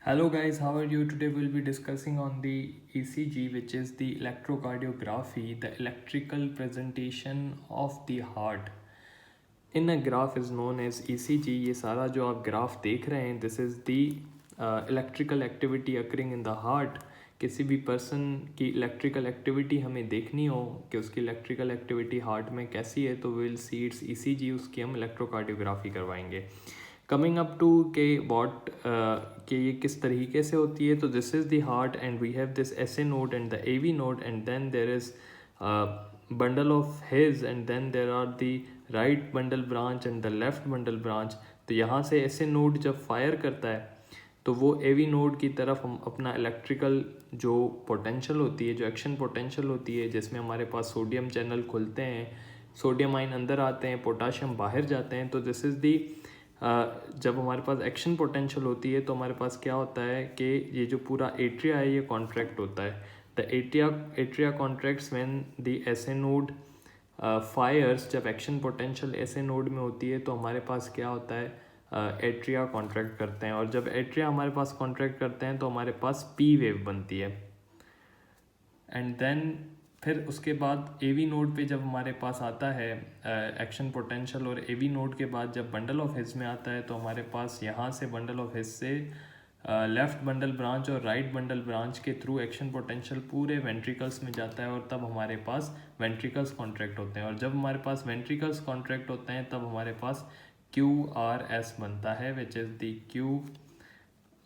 Hello guys, how are you? Today we'll be discussing on the ECG, which is the electrocardiography, the electrical presentation of the heart. In a graph is known as ECG. ये सारा जो आप graph देख रहे हैं, this is the electrical activity occurring in the heart. किसी भी person की इलेक्ट्रिकल एक्टिविटी हमें देखनी हो कि उसकी इलेक्ट्रिकल एक्टिविटी हार्ट में कैसी है, तो विल सी इट्स ECG, उसकी हम इलेक्ट्रोकार्डियोग्राफी करवाएंगे. कमिंग अप टू के वॉट कि ये किस तरीके से होती है, तो this is the heart and we have this SA node and the AV node and then there is bundle of his and then there are the right bundle branch and the left bundle branch. तो यहाँ से SA node जब fire करता है तो वो AV node की तरफ हम अपना इलेक्ट्रिकल जो पोटेंशियल होती है, जो एक्शन पोटेंशियल होती है, जिसमें हमारे पास सोडियम चैनल खुलते हैं, सोडियम आयन अंदर आते हैं, पोटाशियम बाहर जाते हैं. तो दिस इज़ दी जब हमारे पास एक्शन पोटेंशियल होती है तो हमारे पास क्या होता है कि ये जो पूरा एट्रिया है ये कॉन्ट्रैक्ट होता है. The atria contracts when the SA node fires. जब एक्शन पोटेंशियल SA node में होती है तो हमारे पास क्या होता है, एट्रिया कॉन्ट्रैक्ट करते हैं, और जब एट्रिया हमारे पास कॉन्ट्रैक्ट करते हैं तो हमारे पास P वेव बनती है. एंड देन फिर उसके बाद AV नोड पे जब हमारे पास आता है एक्शन पोटेंशियल, और AV नोड के बाद जब बंडल ऑफ हिज में आता है तो हमारे पास यहाँ से बंडल ऑफ हिज से लेफ़्ट बंडल ब्रांच और राइट बंडल ब्रांच के थ्रू एक्शन पोटेंशियल पूरे वेंट्रिकल्स में जाता है, और तब हमारे पास वेंट्रिकल्स कॉन्ट्रैक्ट होते हैं. और जब हमारे पास वेंट्रिकल्स कॉन्ट्रैक्ट होते हैं तब हमारे पास QRS बनता है, which is the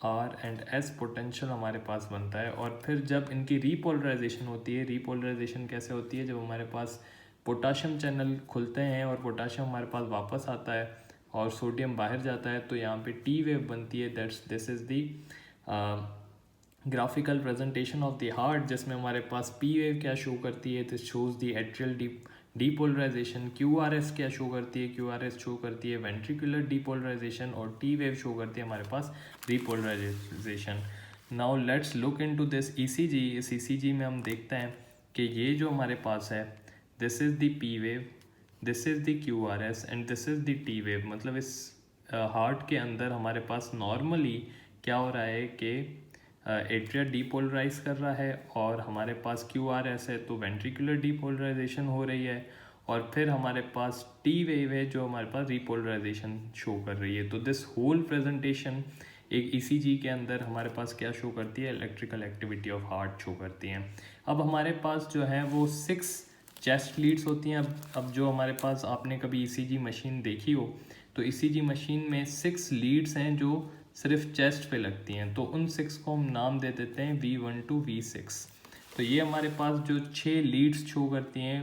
QRS potential हमारे पास बनता है. और फिर जब इनकी रीपोलराइजेशन होती है, रीपोलराइजेशन कैसे होती है, जब हमारे पास पोटाशियम चैनल खुलते हैं और पोटाशियम हमारे पास वापस आता है और सोडियम बाहर जाता है, तो यहाँ पे T वेव बनती है. This is the graphical presentation of the heart, जिसमें हमारे पास P वेव क्या शो करती है, this shows the atrial depolarisation. QRS क्या शो करती है, QRS शो करती है वेंट्रिकुलर डीपोलराइजेशन, और T वेव शो करती है हमारे पास repolarisation. Now let's look into this ECG. इस ECG में हम देखते हैं कि ये जो हमारे पास है, this is the P wave, this is the QRS and this is the T wave. मतलब इस हार्ट के अंदर हमारे पास नॉर्मली क्या हो रहा है कि एट्रिया डीपोलराइज कर रहा है, और हमारे पास QRS है तो वेंट्रिकुलर डीपोलराइजेशन हो रही है, और फिर हमारे पास T वेव है जो हमारे पास रीपोलराइजेशन शो कर रही है. तो दिस होल प्रेजेंटेशन एक ECG के अंदर हमारे पास क्या शो करती है, electrical activity of heart show करती हैं. अब हमारे पास जो है वो 6 चेस्ट लीड्स होती हैं. अब जो हमारे पास, आपने कभी ECG मशीन देखी हो तो ECG मशीन में 6 लीड्स हैं जो सिर्फ चेस्ट पे लगती हैं, तो उन 6 को हम नाम दे देते हैं V1 to V6. तो ये हमारे पास जो 6 लीड्स शो करती हैं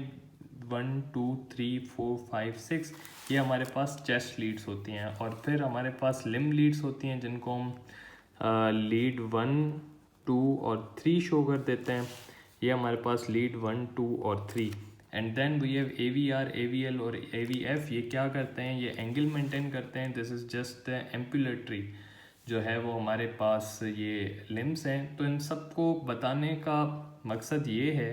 1 2 3 4 5 6, ये हमारे पास चेस्ट लीड्स होती हैं. और फिर हमारे पास लिम्ब लीड्स होती हैं जिनको हम लीड 1 2 और 3 शो कर देते हैं. ये हमारे पास लीड 1 2 और 3. And then we have AVR, AVL और AVF. ये क्या करते हैं, ये एंगल मेंटेन करते हैं. दिस इज़ जस्ट द एम्पुलेटरी जो है वो हमारे पास ये लिम्स हैं. तो इन सबको बताने का मकसद ये है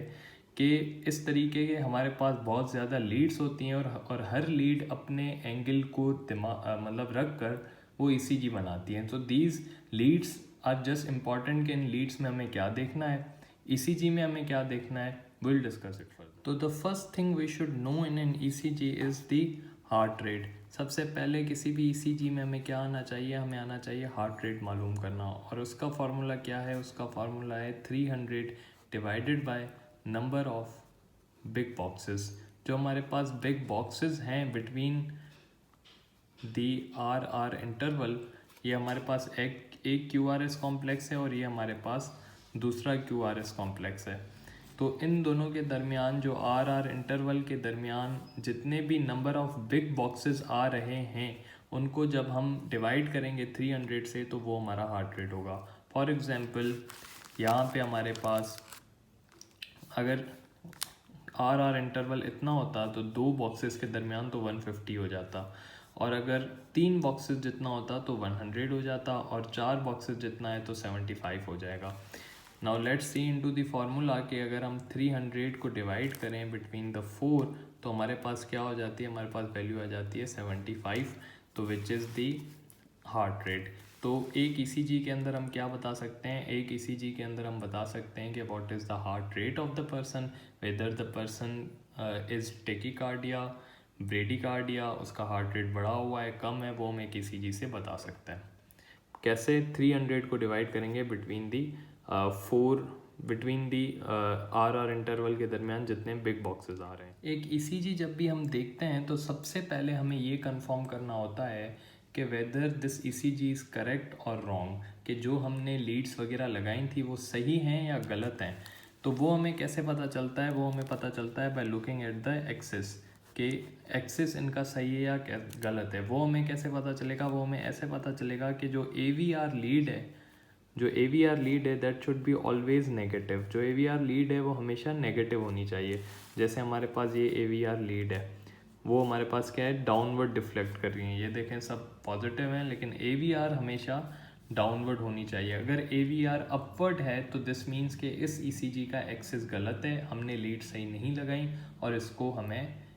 कि इस तरीके के हमारे पास बहुत ज़्यादा लीड्स होती हैं, और हर लीड अपने एंगल को मतलब रख कर वो ECG बनाती हैं. तो these leads are just important कि इन लीड्स में हमें क्या देखना है, ECG में हमें क्या देखना है. Will discuss it further. तो the first thing we should know in an ECG is the heart rate. सबसे पहले किसी भी ECG में हमें क्या आना चाहिए, हमें आना चाहिए हार्ट रेट मालूम करना. और उसका फार्मूला क्या है, उसका फार्मूला है 300 divided by number of big boxes. जो हमारे पास बिग बॉक्सेस हैं बिटवीन दी RR इंटरवल, ये हमारे पास एक QRS कॉम्प्लेक्स है और ये हमारे पास दूसरा QRS कॉम्प्लेक्स है. तो इन दोनों के दरमियान, जो RR इंटरवल के दरमियान जितने भी नंबर ऑफ बिग बॉक्सेस आ रहे हैं, उनको जब हम डिवाइड करेंगे 300 से तो वो हमारा हार्ट रेट होगा. फॉर एग्ज़ाम्पल यहाँ पे हमारे पास अगर RR इंटरवल इतना होता तो 2 बॉक्सेस के दरमियान तो 150 हो जाता, और अगर 3 बॉक्सेस जितना होता तो 100 हो जाता, और 4 बॉक्सेस जितना है तो 75 हो जाएगा. Now let's see into the formula कि अगर हम 300 को डिवाइड करें बिटवीन द 4 तो हमारे पास क्या हो जाती है, हमारे पास वैल्यू आ जाती है 75. तो which is the heart rate. तो एक ईसीजी के अंदर हम क्या बता सकते हैं, एक ईसीजी के अंदर हम बता सकते हैं कि what is the heart rate of the person, whether the person is tachycardia, bradycardia, उसका हार्ट रेट बढ़ा हुआ है कम है, वो हम एक ईसीजी से बता सकते हैं। कैसे 300 को डिवाइड करेंगे between the between the R interval के दरमियान जितने बिग बॉक्सेस आ रहे हैं। एक ईसीजी जब भी हम देखते हैं तो सबसे पहले हमें ये कंफर्म करना होता है कि whether this ECG is correct और रॉन्ग, कि जो हमने लीड्स वगैरह लगाई थी वो सही हैं या गलत हैं। तो वो हमें कैसे पता चलता है, वो हमें पता चलता है by looking at the axis, कि एक्सिस इनका सही है या गलत है। वो हमें कैसे पता चलेगा, वो हमें ऐसे पता चलेगा कि जो AVR लीड है, जो AVR लीड है that should be always negative. जो AVR लीड है वो हमेशा नेगेटिव होनी चाहिए। जैसे हमारे पास ये AVR लीड है, वो हमारे पास क्या है, डाउनवर्ड डिफ्लेक्ट कर रही है। ये देखें सब पॉजिटिव हैं, लेकिन AVR हमेशा डाउनवर्ड होनी चाहिए। अगर AVR अपवर्ड है तो दिस मीन्स कि इस ECG का एक्सिस गलत है, हमने लीड सही नहीं लगाई और इसको हमें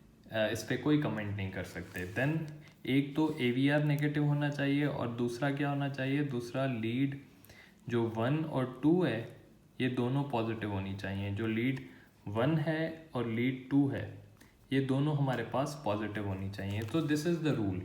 इस पर कोई कमेंट नहीं कर सकते। देन एक तो AVR नेगेटिव होना चाहिए और दूसरा क्या होना चाहिए, दूसरा लीड जो 1 और 2 है ये दोनों पॉजिटिव होनी चाहिए। जो लीड 1 है और लीड 2 है ये दोनों हमारे पास पॉजिटिव होनी चाहिए। तो दिस इज़ द रूल,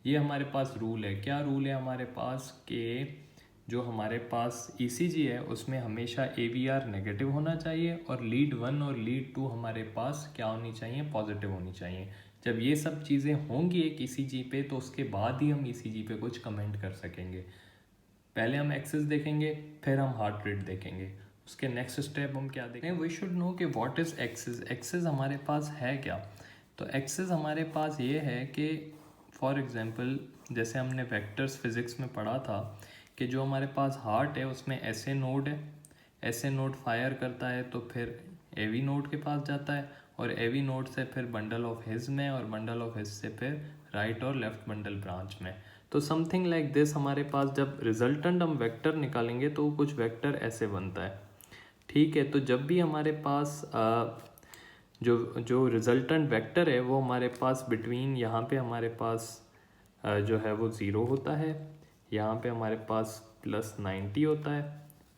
ये हमारे पास रूल है। क्या रूल है हमारे पास, कि जो हमारे पास ECG है उसमें हमेशा AVR नेगेटिव होना चाहिए और लीड 1 और लीड 2 हमारे पास क्या होनी चाहिए, पॉजिटिव होनी चाहिए। जब ये सब चीज़ें होंगी एक ECG पे तो उसके बाद ही हम ECG पे कुछ कमेंट कर सकेंगे। पहले हम एक्सिस देखेंगे, फिर हम हार्ट रेट देखेंगे, उसके नेक्स्ट स्टेप हम क्या देखेंगे, वी शुड नो कि व्हाट इज़ एक्सिस। एक्सिस हमारे पास है क्या, तो एक्सिस हमारे पास ये है कि फॉर एग्जांपल जैसे हमने वेक्टर्स फिज़िक्स में पढ़ा था कि जो हमारे पास हार्ट है उसमें ऐसे नोड है, ऐसे नोड फायर करता है तो फिर AV नोड के पास जाता है और AV नोड से फिर बंडल ऑफ हिज में और बंडल ऑफ हिज से फिर राइट और लेफ्ट बंडल ब्रांच में। तो समथिंग लाइक दिस हमारे पास जब रिजल्टेंट हम वेक्टर निकालेंगे तो कुछ वेक्टर ऐसे बनता है। ठीक है, तो जब भी हमारे पास जो रिजल्टेंट वेक्टर है वो हमारे पास बिटवीन यहाँ पे हमारे पास जो है वो 0 होता है, यहाँ पे हमारे पास +90 होता है,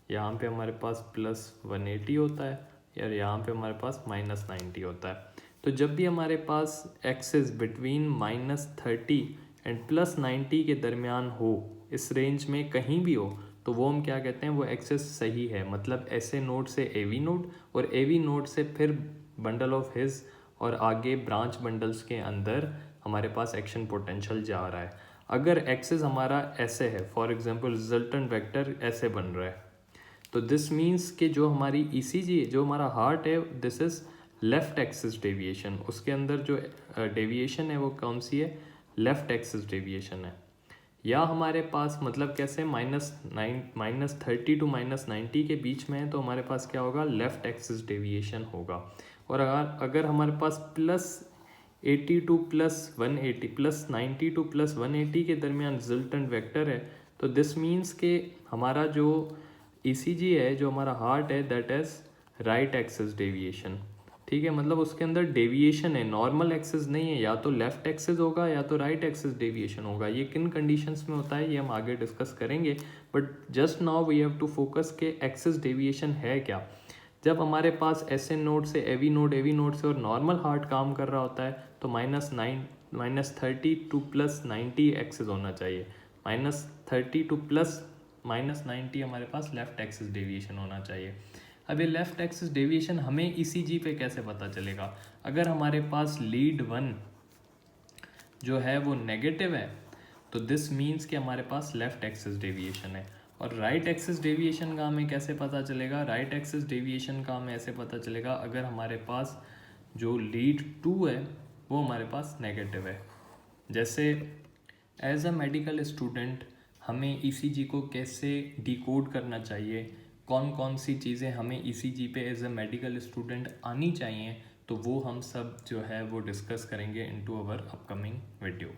यहाँ पे हमारे पास +180 होता है और यहाँ पे हमारे पास -90 होता है। तो जब भी हमारे पास एक्सिस बिटवीन -30 एंड +90 के दरमियान हो, इस रेंज में कहीं भी हो, तो वो हम क्या कहते हैं, वो एक्सिस सही है। मतलब ऐसे नोड से AV नोड और AV नोड से फिर बंडल ऑफ हिज और आगे ब्रांच बंडल्स के अंदर हमारे पास एक्शन पोटेंशियल जा रहा है। अगर एक्सिस हमारा ऐसे है, फॉर एग्जांपल रिजल्टेंट वेक्टर ऐसे बन रहा है, तो दिस मीन्स कि जो हमारी ECG जो हमारा हार्ट है this is left axis deviation. उसके अंदर जो डेविएशन है वो कौन सी है, लेफ्ट एक्सिस डेविएशन है। या हमारे पास मतलब कैसे -30 टू -90 के बीच में है तो हमारे पास क्या होगा, लेफ्ट एक्सिस डेविएशन होगा। और अगर हमारे पास +80 टू +180 +90 टू +180 के दरमियान रिजल्टेंट वेक्टर है तो दिस मीन्स कि हमारा जो ECG है, जो हमारा हार्ट है, that is right axis deviation. ठीक है, मतलब उसके अंदर डेविएशन है, नॉर्मल एक्सिस नहीं है, या तो लेफ्ट एक्सिस होगा या तो राइट एक्सिस डेविएशन होगा। ये किन कंडीशंस में होता है ये हम आगे डिस्कस करेंगे, but just now we have to focus के एक्सिस डेविएशन है क्या। जब हमारे पास SN नोड से AV नोड से और नॉर्मल हार्ट काम कर रहा होता है तो -30 टू +90 एक्सिस होना चाहिए, -30 टू +-90 हमारे पास लेफ्ट एक्सिस डेविएशन होना चाहिए। अब ये लेफ्ट एक्सिस डेविएशन हमें ECG पे कैसे पता चलेगा, अगर हमारे पास लीड 1 जो है वो नेगेटिव है तो दिस मीन्स कि हमारे पास लेफ्ट एक्सिस डेविएशन है। और राइट एक्सिस डेविएशन का हमें कैसे पता चलेगा, राइट एक्सिस डेविएशन का हमें ऐसे पता चलेगा अगर हमारे पास जो लीड 2 है वो हमारे पास नेगेटिव है। जैसे एज अ मेडिकल स्टूडेंट हमें ECG को कैसे डिकोड करना चाहिए, कौन कौन सी चीज़ें हमें ECG पे एज अ मेडिकल स्टूडेंट आनी चाहिए, तो वो हम सब जो है वो डिस्कस करेंगे इनटू अवर अपकमिंग वीडियो।